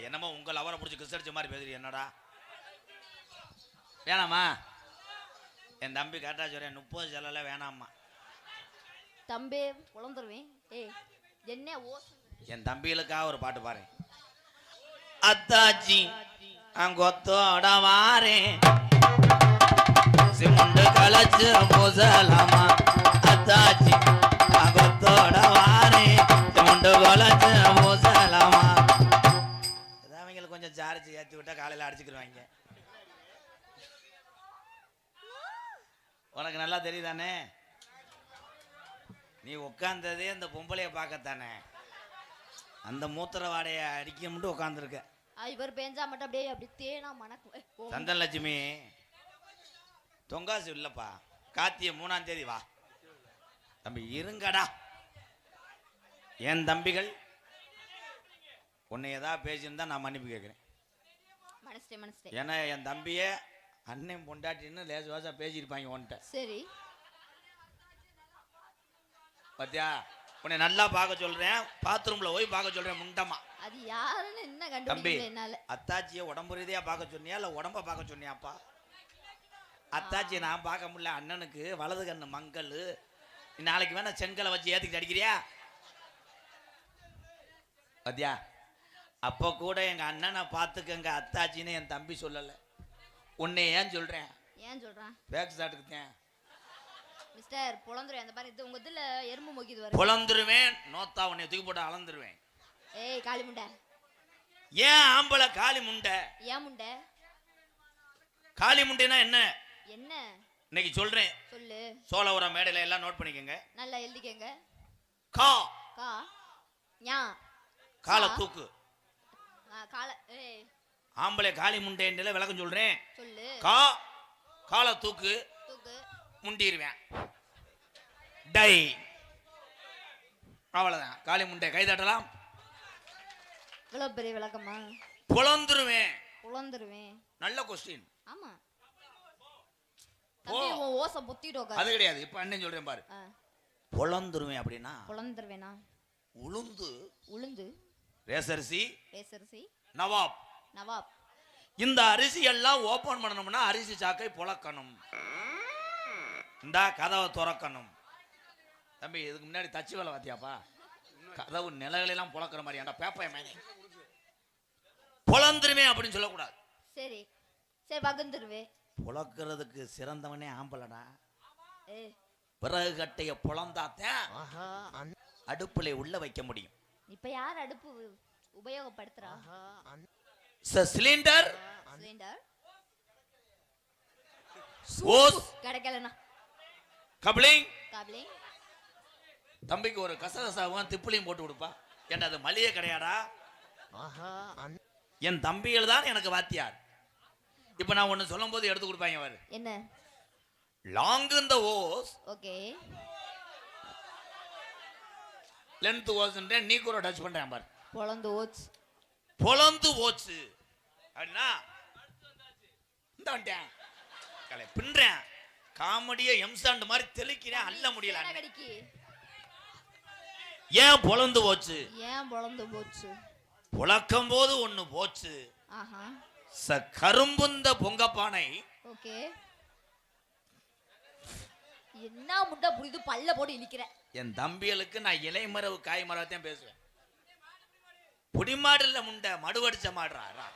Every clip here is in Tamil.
என்னமோ உங்கள் அவரை பிடிச்சி கிறிஸ்தடிச்ச மாதிரி பேசுறீ என்னடா வேணாமா என் தம்பி கரெக்டா சொல்றேன் 30 செலல வேணாமா தம்பி குழந்துருவேன் என்ன என் தம்பிகளுக்காக ஒரு பாட்டு பாரு அத்தாச்சி அங்கொத்தோட வாரேன் சிமுண்டு கலச்சு பூசலாமா அத்தாச்சி அங்கொத்தோட வாரேன் சிமுண்டு கலச்சு பூசலாமா அவங்களுக்கு கொஞ்சம் சார்ஜ் ஏற்றி விட்டா காலையில் அடிச்சுக்கிடுவாங்க உனக்கு நல்லா தெரியுதானே நீ உட்கார்ந்ததே அந்த பொம்பளைய பார்க்கத்தானே அந்த மூத்திர வாடையை அடிக்க மட்டும் உட்காந்துருக்க இவர் பேஞ்சா மட்டும் அப்படியே அப்படி தேனா மணக்கும் சந்தனலட்சுமி தொங்காசு இல்லப்பா கார்த்திகை 3ஆம் தேதி வா தம்பி இருங்கடா என் தம்பிகள் உன்னை ஏதாவது பேசியிருந்தா நான் மன்னிப்பு கேட்குறேன் ஏன்னா என் தம்பிய அண்ணன் பொண்டாட்டின்னு லேசு வாசா பேசியிருப்பாங்க உன்கிட்ட சரி பாத்தியா உன்னை நல்லா பார்க்க சொல்றேன் பாத்ரூம்ல போய் பார்க்க சொல்றேன் முண்டமா அது யாருன்னு என்ன கண்டுபிடிக்கல என்னால அத்தாச்சியை உடம்பு ரீதியா பார்க்க சொன்னியா இல்ல உடம்ப பார்க்க சொன்னியாப்பா அத்தாச்சியை நான் பார்க்க முடியல அண்ணனுக்கு வலது கண்ணு மங்கள் நாளைக்கு வேணா செங்கலை வச்சு ஏத்திக்கிட்டு அடிக்கிறியா பாத்தியா அப்போ கூட எங்க அண்ணனை பார்த்துக்கங்க அத்தாச்சின்னு என் தம்பி சொல்லல உன்னை ஏன் சொல்றேன் பேக் ஷாட்டுக்கு மிஸ்டர் பொளந்துருவேன் அந்த பாரு இது உங்க இதுல எறும்பு மொக்கிது வர பொளந்துருவேன் நோத்தா உன்னை தூக்கி போட்டு அளந்துருவேன் காளி முண்டை ஏன் ஆம்பளை காளி முண்டை ஏன் முண்டை காளி முண்டைனா என்ன என்ன இன்னைக்கு சொல்றேன் சொல்லு சோழவரம் மேடையில எல்லாம் நோட் பண்ணிக்கங்க நல்லா எழுதிக்கங்க கா கா ஞா கால தூக்கு கால ஆம்பளை காளி முண்டைன்னு விளக்கம் சொல்றேன் சொல்லு கா கால தூக்கு தூக்கு முண்டிடுவேன் டை அவ்வளவுதான் காளி முண்டை கை தட்டலாம் இவ்வளவு பெரிய விளக்கமா புலந்துருவேன் நல்ல கொஸ்டின் ஆமா தம்பி உன் ஓசை புத்திட்டோக அது கிடையாது இப்ப அண்ணன் சொல்றேன் பாரு புலந்துருவேன் அப்படின்னா புலந்துருவேனா உளுந்து ரேசரிசி நவாப் இந்த அரிசி எல்லாம் ஓபன் பண்ணணும்னா அரிசி சாக்கை புழக்கணும் இந்த கதவை துறக்கணும் தம்பி இதுக்கு முன்னாடி தச்சு வேலை பார்த்தியாப்பா கதவு நிலைகளெல்லாம் புழக்கிற மாதிரி ஏன்டா பேப்பைய மேனே புலந்துருமே அப்படின்னு சொல்லக்கூடாது சரி வகுந்துருவே புழக்கிறதுக்கு சிறந்தவனே ஆம்பளடா விறகு கட்டைய புலந்தாத்தான் அடுப்புல உள்ள வைக்க முடியும் இப்ப யார் அடுப்பு உபயோகப்படுத்துறா சிலிண்டர் கிடைக்கலனா கப்ளிங் தம்பிக்கு ஒரு கசகசாவும் திப்புளையும் போட்டு கொடுப்பா என்ன அது மளிகை கிடையாடா என் தம்பிகள் தான் எனக்கு வாத்தியார் இப்ப நான் ஒண்ணு சொல்லும் போது எடுத்து கொடுப்பாங்க அவரு என்ன லாங் இந்த ஓஸ் ஓகே லென்த் ஓஸ்ன்ற நீ கூட டச் பண்றேன் பாரு பொளந்து ஓச்சு அப்படின்னா இந்த வந்துட்டேன் கலை பின்றேன் காமெடியை எம்சாண்ட் மாதிரி தெளிக்கிறேன் அல்ல முடியல ஏன் பொளந்து போச்சு புழக்கம் போது ஒண்ணு போச்சு கரும்புந்த பொங்கப்பானை என்ன முட்டை புரியுது பல்ல போட்டு இழிக்கிற என் தம்பிகளுக்கு நான் இலைமரவு காய் மரத்தையும் பேசுவேன் புடிமாடு இல்ல முண்டை மடுவடிச்ச மாடுறா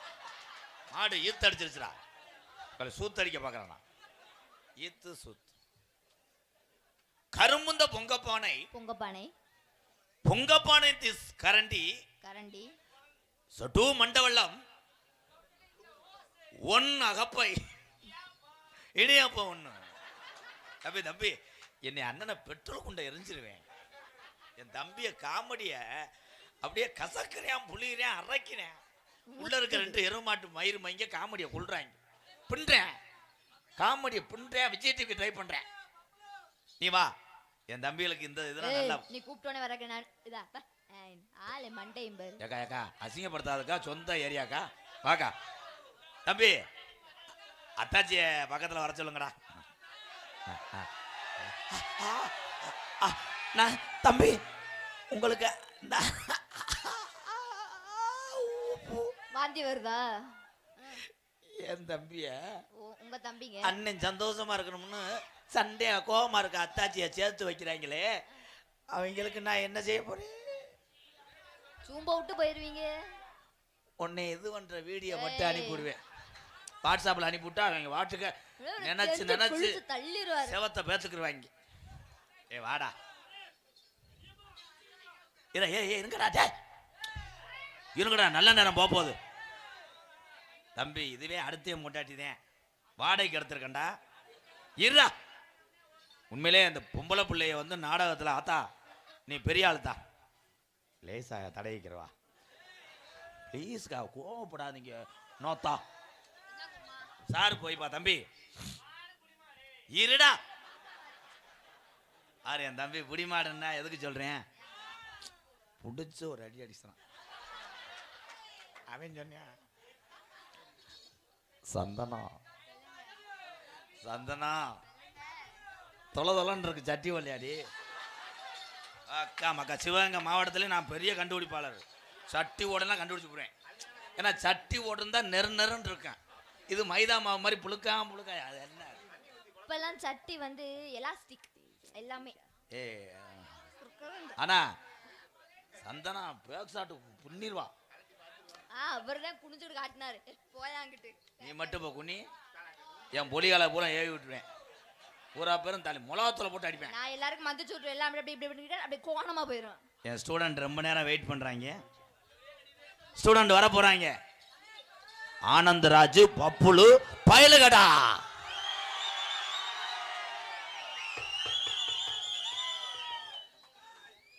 மாடு ஈத்து அடிச்சிருச்சுடா சூத்தடிக்க பாக்குறான் ஈத்து சூத்து கரும்புந்த பொங்கப்பானை திஸ் கரண்டி சட்டு மண்டவெல்லாம் அகப்பை இடியாப்ப ஒண்ணு தம்பி என்னை அண்ணனை பெட்ரோல் குண்டை எரிஞ்சிருவேன் என் தம்பிய காமெடிய அப்படியே கசக்கிறேன் புளிகிறேன் அரைக்கிறேன் உள்ள இருக்க 2 எருமாட்டு மயிறு மைங்க காமெடியை கொள்றாங்க பின்றேன் காமெடியை பின்றேன் விஜய் டிவி ட்ரை பண்றேன் நீ வா என் தம்பிகளுக்கு இந்த இதெல்லாம் நல்லா நீ கூப்பிட்டோனே வரக்க நான் இதா ஆளே மண்டையும் பாரு ஏக்கா அசிங்கப்படுத்தாதக்கா சொந்த ஏரியாக்கா வாக்கா தம்பி அத்தாச்சி பக்கத்துல வர சொல்லுங்கடா நான் தம்பி உங்களுக்கு வாந்தி வருதா? என் தம்பிய உங்க தம்பிங்க அண்ணன் சந்தோஷமா இருக்கணும்னு சண்டே கோபமா இருக்க அத்தாச்சியை சேர்த்து வைக்கிறாங்களே, அவங்களுக்கு நான் என்ன செய்ய போறேன்? சூம்ப விட்டு போயிருவீங்க. உன்னை இது பண்ற வீடியோ மட்டும் அனுப்பிவிடுவேன், வாட்ஸ்அப்ல அனுப்பிவிட்டா அவங்க வாட்டுக்க நினைச்சு தள்ளிடுவாரு, செவத்தை பேத்துக்குருவாங்க. ஏ வாடா இருங்கடா இருங்கடா, நல்ல நேரம் போகுது தம்பி. இதுவே அடுத்த முட்டாட்டிதான் வாடகைக்கு எடுத்திருக்கண்டா. இருடா, உண்மையிலே அந்த பொம்பளை பிள்ளைய வந்து நாடகத்தில் ஆத்தா நீ பெரிய ஆளுதா லேசா தடவிக்கிறவா ப்ளீஸ்கா, கோவப்படாதீங்க நோத்தா. சார் போய்ப்பா தம்பி, இருடா. ஆறு என் தம்பி புடிமாடுன்னா எதுக்கு சொல்றேன், புடிச்சு ஒரு அடி அடிச்சான். அவன் சொன்னியா சந்தனா சந்தனா தொலைன்னு இருக்கு சட்டி விளையாடி. அக்கா மக்கா சிவகங்கை மாவட்டத்திலே நான் பெரிய கண்டுபிடிப்பாளர். சட்டி ஓடலாம் கண்டுபிடிச்சு போடுவேன். ஏன்னா சட்டி ஓடுன்னு தான் நெருன்னு இருக்கேன். இது மைதா மாவு மாதிரி புழுக்கா அது என்ன இப்பெல்லாம் சட்டி வந்து எலாஸ்டிக் எல்லாமே. ஆனா சந்தனா பேக் ஷாட்டு புண்ணிருவா. அவர்தான் குனிஞ்சுட்டு காட்டினாரு, போயாங்கிட்டு. நீ மட்டும் போ குனி, என் பொலிகால பூரா ஏவி விட்டுருவேன். பூரா பேரும் தலை முளகத்துல போட்டு அடிப்பேன். நான் எல்லாருக்கும் மந்திச்சு விட்டுருவேன், எல்லாம் அப்படி இப்படி அப்படி கோணமா போயிடும். என் ஸ்டூடெண்ட் ரொம்ப நேரம் வெயிட் பண்றாங்க. ஸ்டூடெண்ட் வர போறாங்க. ஆனந்தராஜு பப்புளு பயலுகடா.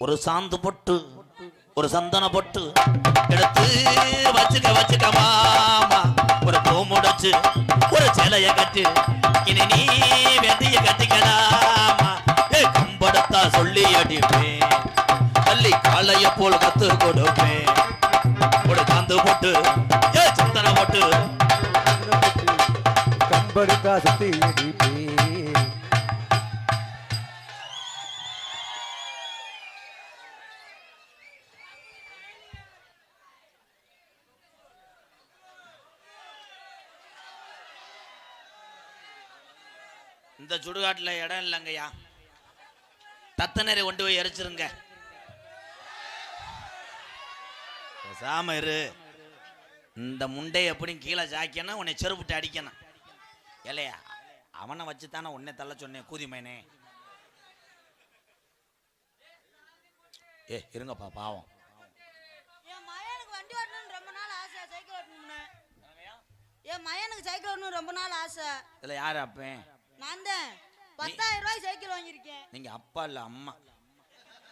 ஒரு சாந்து பொட்டு ஒரு சந்தன பொட்டு எடுத்து வச்சுக்க மாமா, ஒரு பூ முடைச்சு ஒரு சிலைய கட்டு, இனி நீ வெட்டிய கட்டிக்கலாமா. கம்படத்தா சொல்லி அடிப்பேன், தள்ளி காளைய போல் கத்து கொடுப்பேன். ஒரு சாந்து பொட்டு சந்தன பொட்டு கம்படுத்தா சுத்தி அடிப்பேன். இந்த சுடுகாட்டுல இடம் இல்லைங்கய்யா, தத்தனரை கொண்டு போய் எரிச்சிருங்க. சாம இரு. இந்த முண்டை எப்படி கீழே சாக்கணும், உன்னை செருப்புட்டு அடிக்கணும் இல்லையா? அவனை வச்சுத்தானே உன்னை தள்ள சொன்னேன் கூதி மைனே. இருங்கப்பா பாவம். என் மயனுக்கு வண்டி ஓட்டணும்னு ரொம்ப நாள் ஆசை, சைக்கிள் ஓட்டணும்னு. என் மயனுக்கு சைக்கிள் ஓட்டணும் ரொம்ப நாள் ஆசை. இதுல யாரு அப்பேன்? நான் தான் 10,000 ரூபாய் சைக்கிள் வாங்கியிருக்கேன். நீங்க அப்பா இல்ல அம்மா.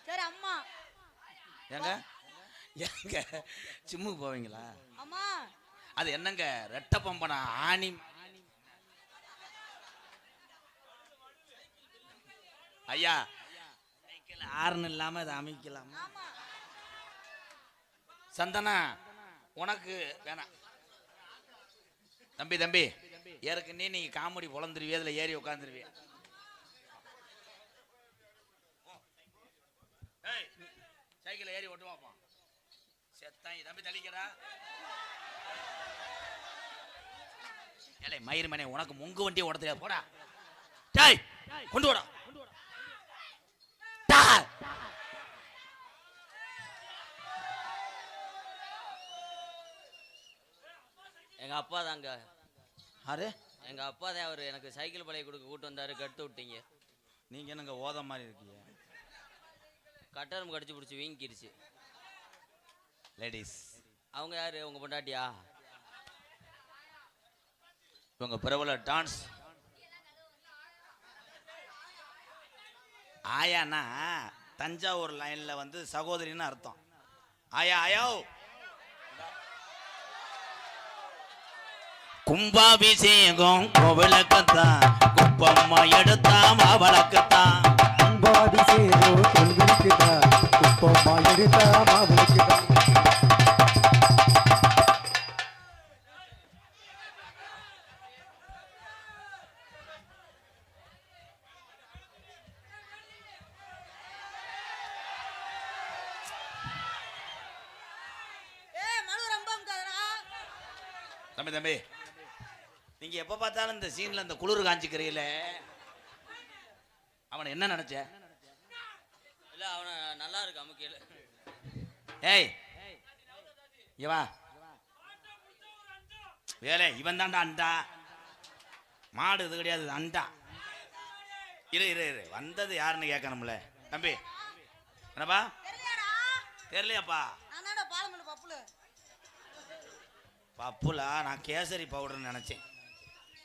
சரி அம்மா. எங்க எங்க சிம்முக்கு போவீங்களா? அம்மா அது என்னங்க ரெட்ட பம்பனா ஆணி? ஐயா சைக்கிள் ஆறுன்னு இல்லாம அதை அமைக்கலாம். சந்தனா உனக்கு வேணாம். தம்பி தம்பி ஏற்கனவே நீ காமெடி பொழந்துருவிய, அதுல ஏறி உட்காந்துருவிய. சைக்கிள் ஏறி ஓட்டு வாப்பா. செத்தாங்க தம்பி தள்ளிக்கடா. ஏலே மயிர் மனே, உனக்கு முங்கு வண்டியை ஓட தெரியாது போடா. டேய் கொண்டு வாடா. எங்க அப்பா தாங்க. அரே எங்க அப்பா தான், அவர் எனக்கு சைக்கிள் பழைய கொடுக்க கூட்டு வந்தாரு, கட்டு விட்டீங்க. நீங்க என்னங்க ஓத மாதிரி இருக்கீங்க? கட்டரம் கடிச்சு பிடிச்சி வீங்கிருச்சு. லேடிஸ் அவங்க யாரு? உங்க பொண்டாட்டியா? இவங்க பிரபல டான்ஸ் ஆயானா தஞ்சாவூர் லைன்ல வந்து சகோதரின்னு அர்த்தம். ஆயா ஆயோ கும்பாபிஷேகம் கோவிலுக்குத்தான், குப்பம்மா எடுத்தா மாவளக்குத்தான். கும்பாபிஷேகம் கோவிலுக்குத்தான், குப்பம்மா எடுத்தா மாவளக்குத்தான். தம்பி தம்பி, நீங்க எப்ப பார்த்தாலும் இந்த சீன்ல இந்த குளிர் காஞ்சிக்கிறீல, அவனை என்ன நினைச்ச? இல்ல அவன நல்லா இருக்கு அமுக்கையில. ஏய் இவா வேலை, இவன் தான்டா அண்டா. மாடு இது கிடையாது, அண்டா. இரு இரு இரு, வந்தது யாருன்னு கேட்கணும்ல. தம்பி என்னப்பா தெரியலையாப்பா? பப்புலா, நான் கேசரி பவுடர்னு நினைச்சேன்.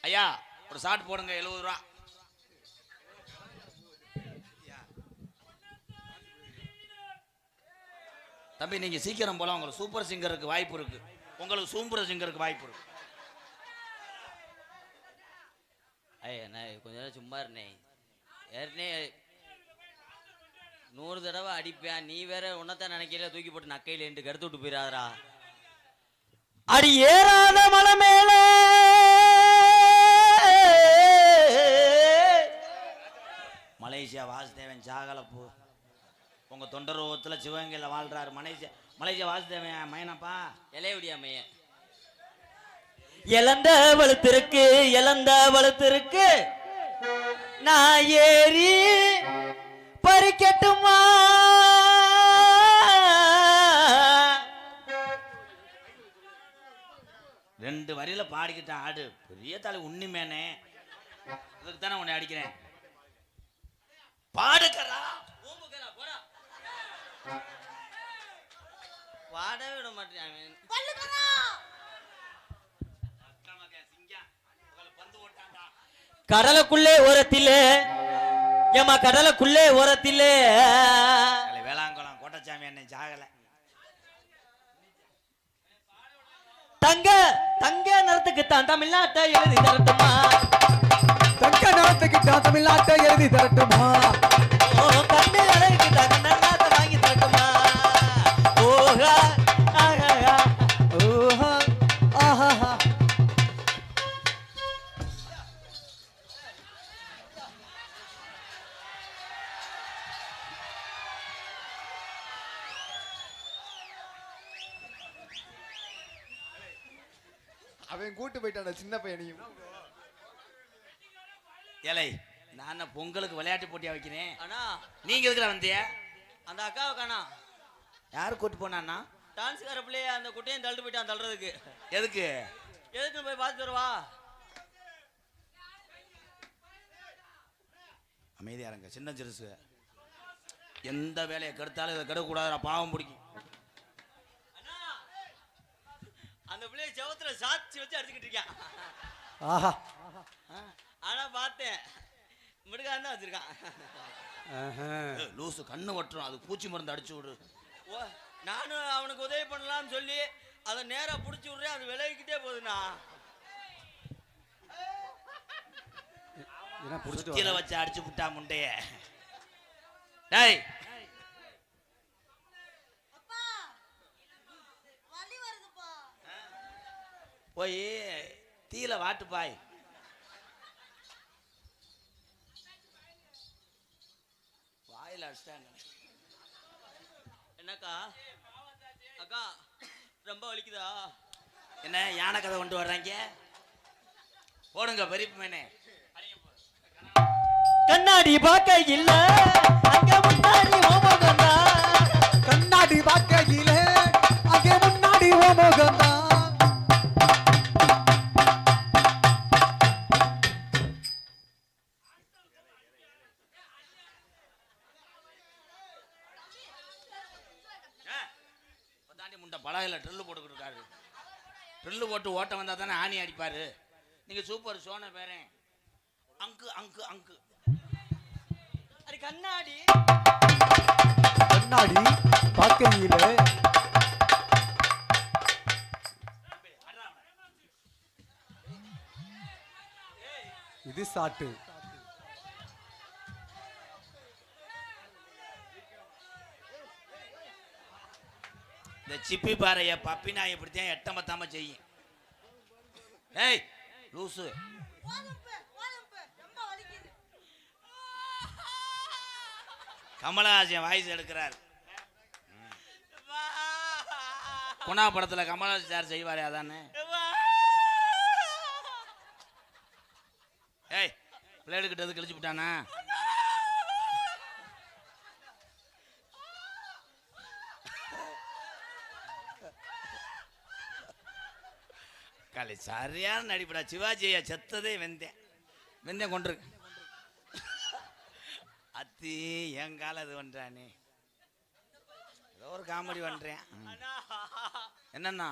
ஐயா ஒரு ஷாட் போடுங்க, 70 ரூபா. தம்பி நீங்க சீக்கிரம் போலாம், உங்களுக்கு சூப்பர் சிங்கருக்கு வாய்ப்பு இருக்கு. உங்களுக்கு சூப்பர் சிங்கருக்கு வாய்ப்பு இருக்கு. ஐயா நான் கொஞ்ச நேரம் சும்மா இருந்தேன். ஏற்கனவே 100 தடவை அடிப்பேன். நீ வேற உன்னத்தான் நினைக்கல, தூக்கி போட்டு நக்கையில என்று கருத்து விட்டு போயிடாதரா. அடி ஏறாத மலை மேல மலேசியா வாசுதேவன் சாகலப்பு உங்க தொண்டரோகத்தில் சிவகங்கையில் வாழ்றாரு. மலேசியா வாசுதேவன் மயனப்பா. இலையுடைய மையன் இழந்த வலுத்திருக்கு, இழந்த வலுத்திருக்கு, நான் ஏறி பறிக்கட்டுமா? ரெண்டு வரியில பாடிக்கிட்டான் ஆடு. பெரிய தலை உண்மையானே, இதுக்கு தானே உன்னை அடிக்கிறேன். பாடுக்கறா வாடவே விட மாட்டேன். கடலுக்குள்ளே ஓரத்திலே ஏமா, கடலுக்குள்ளே ஓரத்திலே வேளாங்குளம் கோட்டச்சாமி என்னை சாகல. தங்க தங்க நிறத்துக்கு தான் தமிழ்நாட்டை எழுதி தரட்டுமா? தங்க நாட்டுக்கு தான் தமிழ்நாட்டை எழுதி தரட்டுமா? ஓ கண்ணு அழகுக்கு தான் கண்ணாட்டை வாங்கி தரட்டுமா? ஓஹா ஆஹா ஓஹா ஆஹா. அவன் கூட்டு போயிட்டான சின்ன பையனையும். ஏலை நான் பொங்கலுக்கு விளையாட்டு போட்டியா வைக்கிறேன். அண்ணா நீங்க எதுக்குல வந்திய? அந்த அக்காவை காணா. யாரு கூட்டு போனான்னா? டான்ஸ்கார பிள்ளைய அந்த குட்டையும் தள்ளிட்டு போயிட்டான். தள்ளுறதுக்கு எதுக்கு எதுக்கு போய் பார்த்துட்டு வருவா? அமைதியா இருங்க, சின்ன சிறுசு. எந்த வேலையை கெடுத்தாலும் இதை கெடக்கூடாது, பாவம் பிடிக்கும். அந்த பிள்ளைய செவத்துல சாட்சி வச்சு அடிச்சுக்கிட்டு இருக்கான். ஆஹா. ஆனா பார்த்தேன் மிடுகான் தான் வச்சிருக்கான். லூசு கண்ணு வட்டுரும், அது பூச்சி மருந்து அடிச்சு விடு. ஓ நானும் அவனுக்கு உதவி பண்ணலாம்னு சொல்லி அதை நேரா புடிச்சு விடுறேன். அது விலகிக்கிட்டே போகுதுண்ணா. சுத்தியில வச்சு அடிச்சு விட்டா முண்டைய. டேய் போய் தீல வாட்டு பாய். வாயில அடிச்சிட்டாங்க. என்னக்கா அக்கா ரொம்ப வலிக்குதா? என்ன யானை கதை கொண்டு வர்றாங்க? போடுங்க பெரியப்பு மேனே. கண்ணாடி பார்க்க இல்ல அங்க முன்னாடி ஓமகந்தா. கண்ணாடி பார்க்கையில அங்கே முன்னாடி ஓமோகம்தான். முண்டை பலகையில் ட்ரில்லு போட்டுக்கிட்டு இருக்காரு. ட்ரில்லு போட்டு ஓட்டம் வந்தா தானே ஆணி அடிப்பாரு. நீங்க சூப்பர் சோன பேரேன். அங்கு அங்கு அங்கு அது கண்ணாடி கண்ணாடி பார்க்கையில இது சாட்டு. இந்த சிப்பி பாறைய பப்பி நாய் இப்படித்தான் எட்டமத்தாம செய்யும். ஏய் லூசு, கமலஹாசன் வாய்ஸ் எடுக்கிறார். குணா படத்துல கமலஹாசன் சார் செய்வாரே அதானே. ஏய் பிளேடு கிட்ட கிழிச்சு விட்டானா? காலை சரியான நடிப்படா. சிவாஜியா செத்ததே வெந்தேன் கொண்டிருக்கு. அத்தி என் கால இது பண்றானே, ஏதோ ஒரு காமெடி பண்றேன். என்னன்னா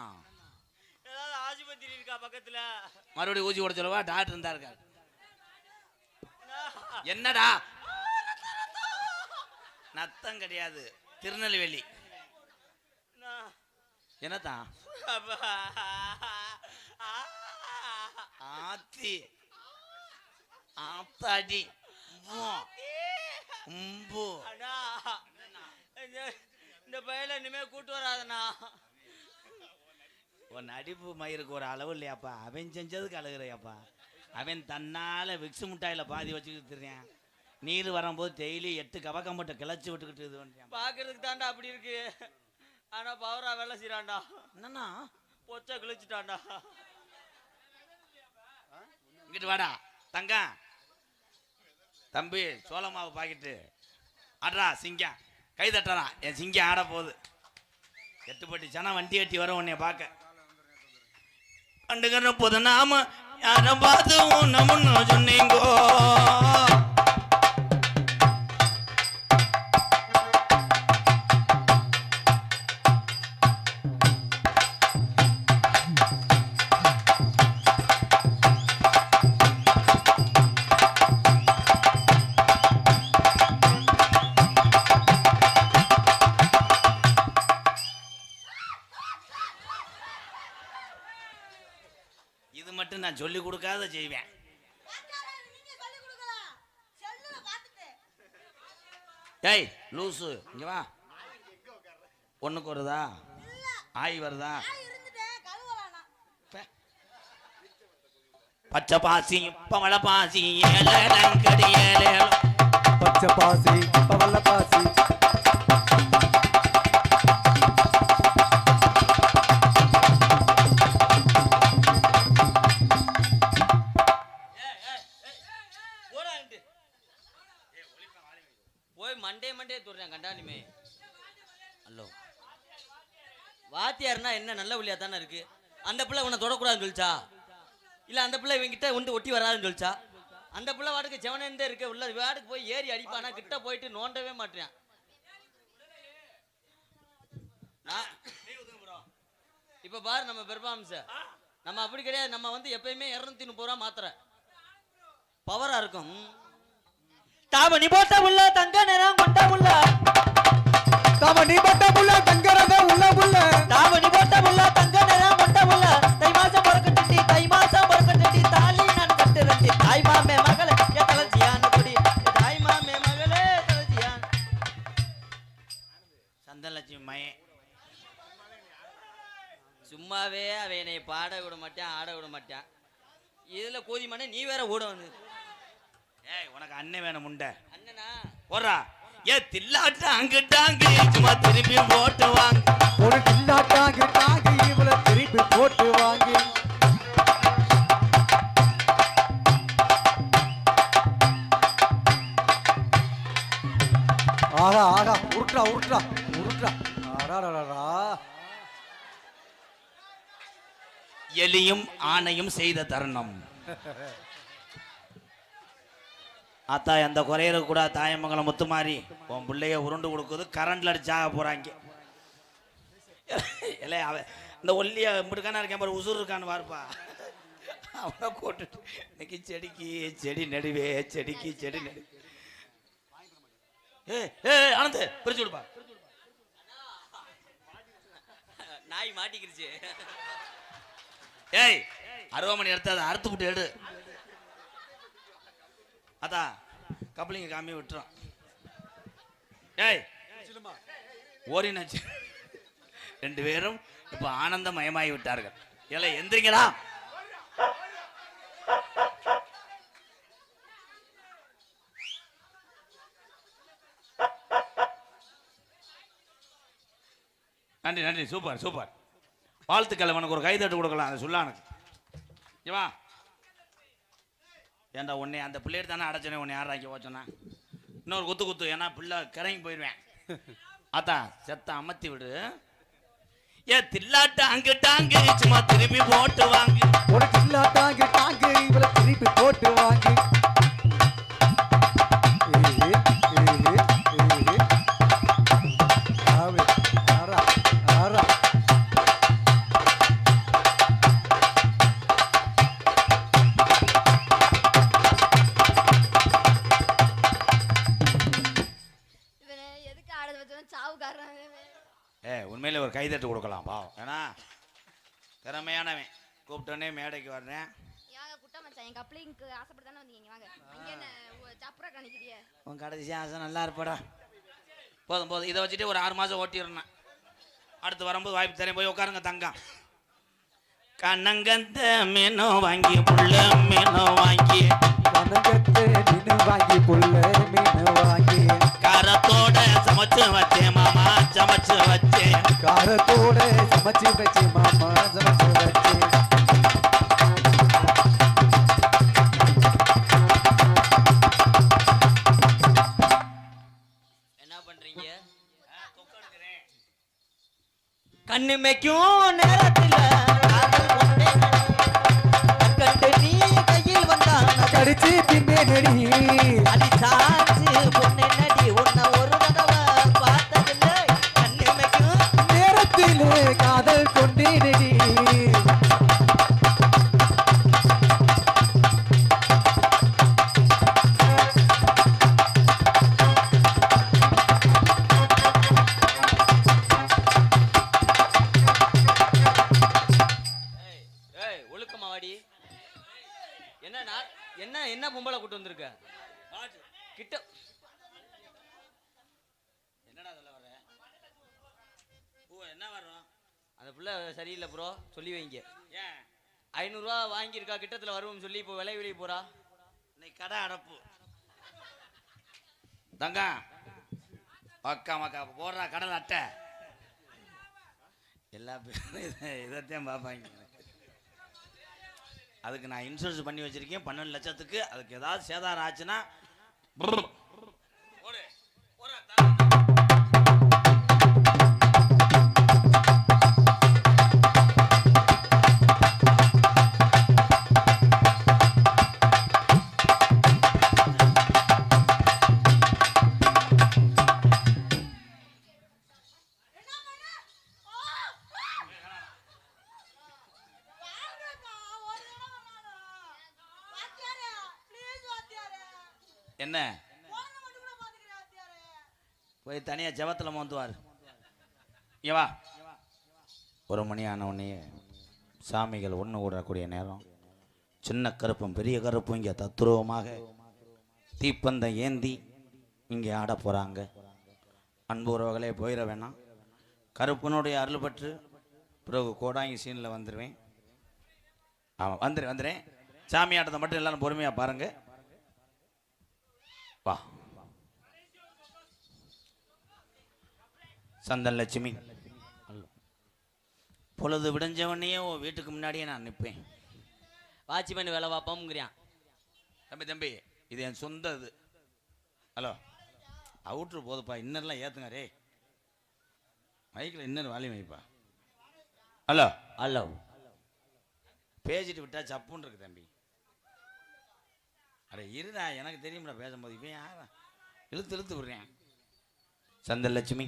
ஏதாவது ஆஸ்பத்திரி இருக்கா பக்கத்துல? மறுபடியும் ஊசி போட சொல்லவா? டாக்டர் இருந்தா இருக்காரு. என்னடா நத்தம் கிடையாது, திருநெல்வேலி. என்னத்தான் ஆத்தி ஆத்தாடி இந்த பையில இனிமே கூட்டு வராதண்ணா. உன் நடிப்பு மயிருக்கு ஒரு அளவு இல்லையாப்பா. அவன் செஞ்சதுக்கு அழுகுறையாப்பா. அவன் தன்னால விக்ஸ் முட்டாயில பாதி வச்சுக்கிட்டு தெரியான். நீர் வரும்போது டெய்லி 8 கவக்கம்பட்டை கிளச்சி விட்டுக்கிட்டு இது பண்றான். பாக்குறதுக்கு தாண்டா அப்படி இருக்கு, ஆனா பவரா வேலை செய்யறான்டா. என்னன்னா பொச்சா கிழிச்சிட்டான்டா. இங்கிட்டு வாடா தங்கம். தம்பி சோள மாவு பாக்கிட்டு ஆடுறா சிங்கம். கை தட்டுறான். என் சிங்கம் ஆட போகுது. 8 பட்டி சனம் வண்டி கட்டி வர உன்னைய பார்க்க. அண்டுகிற போது நாம யாரும் பார்த்து உன்ன சொன்னீங்கோ. இது மட்டும் நான் சொல்லி கொடுக்காத செய்வேன். ஏய் லூசு இங்க வா. ஒண்ணுக்கு வருதா? ஆய் வருதா? பச்சை பாசி பவள பாசி ஏலங்கடி ஏலேலோ. பச்சை பாசி பவள பாசி போய் மண்டே தூடுறேன் கண்டானிமே. ஹலோ வாத்தியார்னா என்ன நல்ல புள்ளியா தானே இருக்கு? அந்த பிள்ளை உன்னை தொடக்கூடாதுன்னு சொல்லிச்சா? இல்ல அந்த பிள்ளை இவங்கிட்ட வந்து ஒட்டி வராதுன்னு சொல்லிச்சா? அந்த பிள்ளை வாட்டுக்கு செவனே இருக்க உள்ள வாட்டுக்கு போய் ஏறி அடிப்பானா, கிட்ட போயிட்டு நோண்டவே மாட்டேன். இப்ப பாரு நம்ம பெர்ஃபார்மன்ஸ் நம்ம அப்படி கிடையாது. நம்ம வந்து எப்பயுமே 230 ரூபா மாத்திர பவரா இருக்கும். தாவணி போட்ட உள்ள தங்க நிறம் கொண்ட உள்ள, தாவணி போட்ட புள்ள தங்கறத உள்ள புள்ள, தாவணி போட்ட உள்ள தங்க நிறம் கொண்ட உள்ள, தை மாசம் பொறுக்கட்டி தை மாசம் பொறுக்கட்டி தாலி நான் கட்டுறட்டி தாய் மாமே மகளே எத்தலச்சியான் குடி தாய் மாமே மகளே எத்தலச்சியான். சந்தலட்சுமி மயே சும்மாவே அவன் என்னை பாட விட மாட்டான், ஆட விட மாட்டான். இதுல கோதி மண்ணே நீ வேற ஓட வந்து. ஏய் உனக்கு அண்ணன் வேணும் முண்டை அண்ணனா போறா. ஏ தில்லாட்ட அங்கிட்டாங்க சும்மா திருப்பி போட்டு வாங்க. ஒரு தில்லாட்டாங்க டாங்க இவள திருப்பி போட்டு வாங்கி. ஆகா ஆகா உருட்டா உருட்டா உருட்டா. ஆடாடா எலியும் ஆணையும் செய்த தருணம். அத்தா எந்த குறையிற கூட தாயமங்கலம் முத்துமாரி உன் பிள்ளைய உருண்டு கொடுக்குது. கரண்ட்ல அடிச்சாக போறாங்க. இல்லை அவன் இந்த ஒல்லிய இப்படிக்கான இருக்கேன் பாரு, உசுர் இருக்கான்னு பாருப்பா. அவனை கூட்டுட்டு இன்னைக்கு செடிக்கு செடி நடுவே செடிக்கு செடி நடு. ஏ ஆனந்த் பிரிச்சு விடுப்பா. நாய் மாட்டிக்கிருச்சு. ஏய் 60 மணி எடுத்து அதை அறுத்து விட்டு எடு. அதான் கப்பலிங்க காமி விட்டுறோம். ஏய் ஓரினாச்சு 2 பேரும் இப்ப ஆனந்த மயமாகி விட்டார்கள். ஏல எந்திரிங்கடா. நன்றி நன்றி, சூப்பர் சூப்பர். வாழ்த்துக்கள். உனக்கு ஒரு கைதட்டு கொடுக்கலாம். அதை சொல்லானுக்கு வா. ஏன்டா உன்னை அந்த பிள்ளைகிட்ட தானே அடைச்சனே, உன்னை யார் ஆக்கி போச்சோன்னா இன்னொரு குத்து ஏன்னா பிள்ளை கிறங்கி போயிடுவேன். அதான் செத்த அமர்த்தி விடு. ஏ தில்லாட்ட அங்கிட்டாங்க சும்மா திருப்பி போட்டு வாங்க. உனக்கு இல்லாட்டாங்க டாங்கு இவளை திருப்பி போட்டு வாங்கி. இவனை எதுக்கு ஆட வச்சவன் சாவுக்காரன். உண்மையிலே ஒரு கைதட்டு கொடுக்கலாம் பாவம். ஏன்னா திறமையானவன். கூப்பிட்டோன்னே மேடைக்கு வர்றேன். ஏங்க குட்டா மச்சான், என் கப்ளிங்க்கு ஆசைப்பட்டு தானே வந்தீங்க. வாங்க இங்க என்ன சப்புரா கணிக்கிறிய? உன் கடைசி ஆசை நல்லா இருப்படா. போதும் இதை வச்சுட்டு ஒரு 6 மாதம் ஓட்டிடுறேன். அடுத்து வரும்போது வாய்ப்பு தரேன். போய் உட்காருங்க தங்கம். கண்ணங்கந்த மீனோ வாங்கி புள்ள மீனோ வாங்கி கண்ணங்கத்த மீன் வாங்கி புள்ள மீன் வாங்கி காரத்தோட சமைச்சு வச்சேன் மாமா சமைச்சு வச்சேன். காரத்தோட சமைச்சு வச்சு மாமா சமைச்சு வச்சு. என்ன பண்றீங்க? கண்ணு மேய்க்கும் நேரத்துல கண்டு நீ கையில் வந்தா கடிச்சு தின்னே நடி. அடி சாச்சு பொண்ணு நடி உன்னை ஒரு தடவை பார்த்ததில்லை. கண்ணு மேய்க்கும் நேரத்திலே காதல் கொண்டே நடி. ஒழுக்கமா வாடி. என்ன பொம்பளை கூட்டு வந்திருக்க கிட்ட? என்னடா சொல்ல வர? என்ன வரும்? அந்த புள்ள சரியில்லை ப்ரோ, சொல்லி வைங்க. ஏன் 500 ரூபா வாங்கியிருக்கா, கிட்டத்துல வருவோம் சொல்லி இப்போ விலை வெளியே போறா. இன்னைக்கு கடை அடப்பு தங்கம். மக்கா மக்கா போடுறா கடல் அட்டை. எல்லா பேரும் இதைத்தான் பார்ப்பாங்க. அதுக்கு நான் இன்சூரன்ஸ் பண்ணி வச்சிருக்கேன் 12 லட்சத்துக்கு. அதுக்கு ஏதாவது சேதாரம் ஆச்சுன்னா என்ன போய் தனியா ஜபத்துல மோந்துவார். இங்க வா. 1 மணி ஆன உடனே சாமிகள் ஒன்று கூடக்கூடிய நேரம். சின்ன கருப்பும் பெரிய கருப்பும் இங்கே தத்துருவமாக தீப்பந்தம் ஏந்தி இங்கே ஆட போகிறாங்க. அன்பு உறவுகளே போயிட வேணாம். கருப்பனுடைய அருள் பெற்று பிறகு கோடாங்கி சீனில் வந்துடுவேன். ஆமாம் வந்துடுறேன். சாமி ஆட்டத்தை மட்டும் எல்லாரும் பொறுமையாக பாருங்கள். வா. சந்தன் லட்சுமி பொழுது விடைஞ்சவனையே வீட்டுக்கு முன்னாடியே நான் நிற்பேன். வாட்ச்மேன் வேலை பார்ப்போம்ங்கிறான். தம்பி இது என் சொந்த இது. ஹலோ அவுட்ரு போதுப்பா. இன்னர்லாம் ஏற்றுங்க. ரே மைக்கில் இன்னர் வாலி வைப்பா. ஹலோ ஹலோ பேசிட்டு விட்டா சப்புன்னு இருக்கு தம்பி. அட இருடா, எனக்கு தெரியும்டா பேசும்போது. இப்போ யாரா இழுத்து விடுறேன். சந்தன் லட்சுமி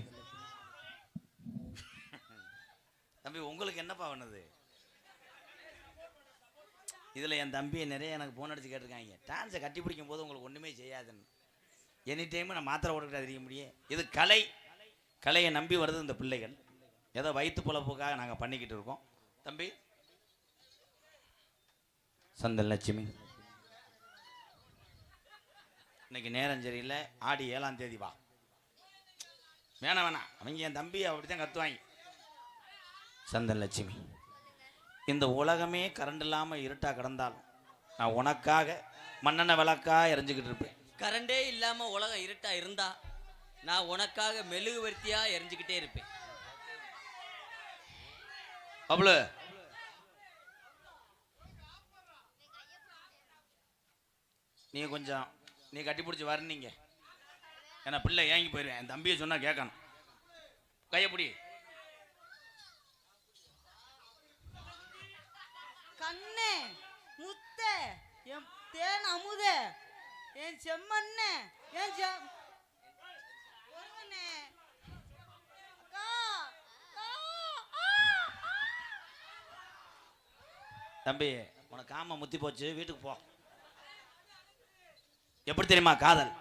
தம்பி உங்களுக்கு என்னப்பா பண்ணுது? இதில் என் தம்பியை நிறைய எனக்கு ஃபோன் அடிச்சு கேட்டிருக்காங்க. டான்ஸை கட்டி பிடிக்கும் போது உங்களுக்கு ஒன்றுமே செய்யாதுன்னு. எனி டைம் நான் மாத்திரை ஓட்டுக்கிட்டா தெரிய முடியும். இது கலை. கலையை நம்பி வருது இந்த பிள்ளைகள். ஏதோ வயிற்று பொழப்புக்காக நாங்கள் பண்ணிக்கிட்டு இருக்கோம். தம்பி சந்தன் லட்சுமி இன்னைக்கு நேரம் சரியில்லை. ஆடி 7ஆம் தேதி வா. வேணாம் அவங்க என் தம்பி அப்படித்தான் கத்துவாங்க. சந்தன் லட்சுமி இந்த உலகமே கரண்ட் இல்லாமல் இருட்டா கிடந்தாலும் நான் உனக்காக மண்ணெண்ண விளக்கா எரிஞ்சுக்கிட்டு இருப்பேன். கரண்டே இல்லாம உலகம் இருட்டா இருந்தா நான் உனக்காக மெழுகுவர்த்தியா எரிஞ்சுக்கிட்டே இருப்பேன். நீ கொஞ்சம் நீ கட்டி பிடிச்சி வரனீங்க. ஏன்னா பிள்ளை ஏங்கி போயிடுவேன். என் தம்பியை சொன்னா கேட்கணும். கையப்பிடி. கண்ணே முத்தே என் தேன் அமுதே என் செம்மண்ணே என் ஒருவனே அக்கா தம்பி உனக்கு காம முத்தி போச்சு, வீட்டுக்கு போ. எப்படி தெரியுமா காதல்?